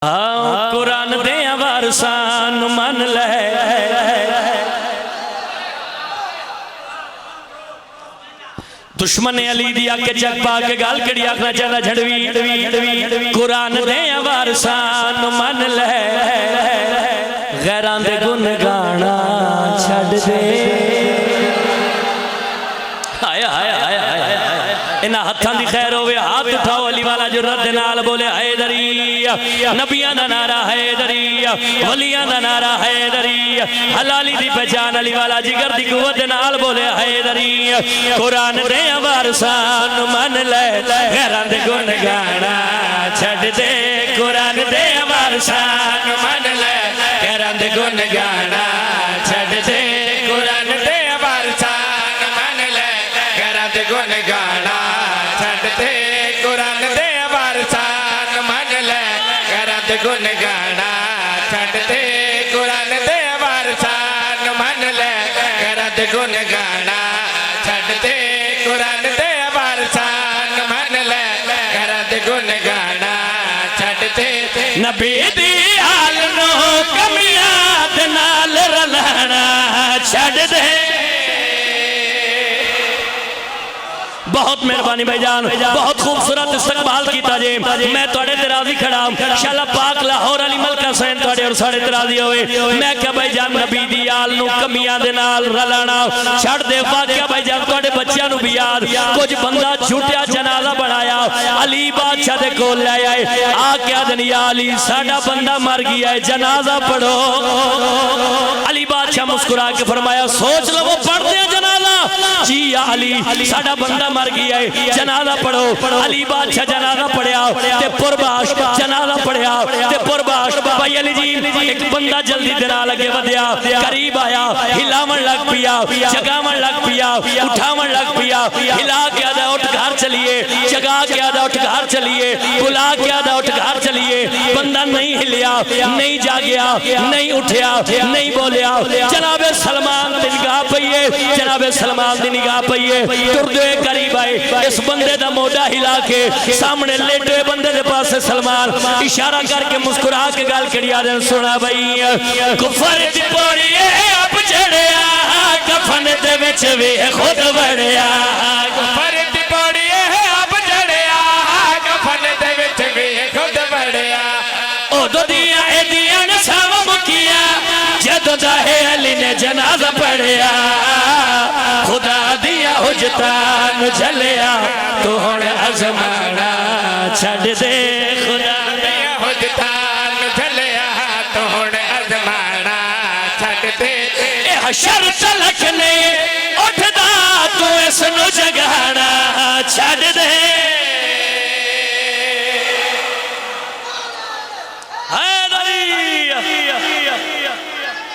قرآن دے وارسان من لے دشمن علی دیا کے چک پا کے گال کڑی آکھنا چاہتا جھڑوی قرآن دے وارسان من لے غیران دے گن گانا چھڑ دے انہا ہتھاں دی خیر ہوئے ہاتھ اٹھاؤ علی والا جو رد نال بولے حیدری نبیان دا نعرہ حیدری ولیان دا نعرہ حیدری حلالی دی پہچان علی والا جگر دی قوت نال بولے حیدری قرآن دے وارسان من لے غیران دے گن گانا چھڑ دے قرآن دے وارسان من لے غیران دے گن گانا چھڑ دے قرآن دے وارسان من لے غیران دے گن گانا قرآن دے وارسان من لے غیران دے گن گانا چھڑ دے قرآن دے وارسان من لے غیران دے گن گانا چھڑ دے قرآن دے وارسان من لے غیران دے گن گانا چھڑ دے نبی دی آل نو کمیات نال رلانا چھڑ دے بہت مہربانی بھائی جان بہت خوبصورت استقبال کیتا جے میں توڑے ترازی کھڑا شاءاللہ پاک لاہور علی ملکہ سین توڑے اور ساڑے ترازی ہوئے میں کیا بھائی جان نبی دی آل نو کمیاں دے نال رلانا چھڑ دے واقعہ بھائی جان توڑے بچیاں نو بھی یاد کچھ بندہ جھوٹیا جنازہ بڑھایا علی بادشاہ دے کول لے آئے آکیا دن یا علی ساڑا بندہ مر گیا ہے جنازہ پڑھو علی بادشاہ مسکرا کے فرمایا سوچ لو وہ پڑھ دیا جنازہ جی یا علی ساڑا بندہ مر گیا ہے جنازہ پڑھو علی بادشاہ جنازہ پڑھیا تے پرباش جنازہ پڑھیا تے پرباش بھائی علی جی ایک بندہ جلدی دینا لگے ودیا قریب آیا ہلاون لگ پیا جگاون لگ پیا اٹھاون لگ پیا ہلا کے آدھا اٹھ گھر چلیے جگا کے آدھا اٹھ گھر چلیے بلا کے آدھا اٹھ گھر چلیے بندہ نہیں ہلیا نہیں جاگیا نہیں اٹھیا نہیں بولیا جناب سلمان دی نگاہ پئیے جناب سلمان دی نگاہ پئیے تردوے قریب آئے اس بندے دا موڑا ہلا کے سامنے لیٹے بندے دے پاس سلمان اشارہ کر کے مسکرا کے گال کڑی آدھن سنا بھائی کفر دی پوڑیے اب چڑھیا کفن دے وچ بھی خود بڑھیا کفر دی پوڑیے اب چڑھیا کفن دے وچ بھی خود بڑھیا او دو دیا اے دیا نے سام کیا جدو داہے علی نے جنازہ پڑھیا خدا دیا حجتان جھلیا تو ہون ازمانا چھڑ دے خدا دیا حجتان جھلیا تو ہون ازمانا چھڑ دے اے حشر تلک نے اٹھ دا تو اس نو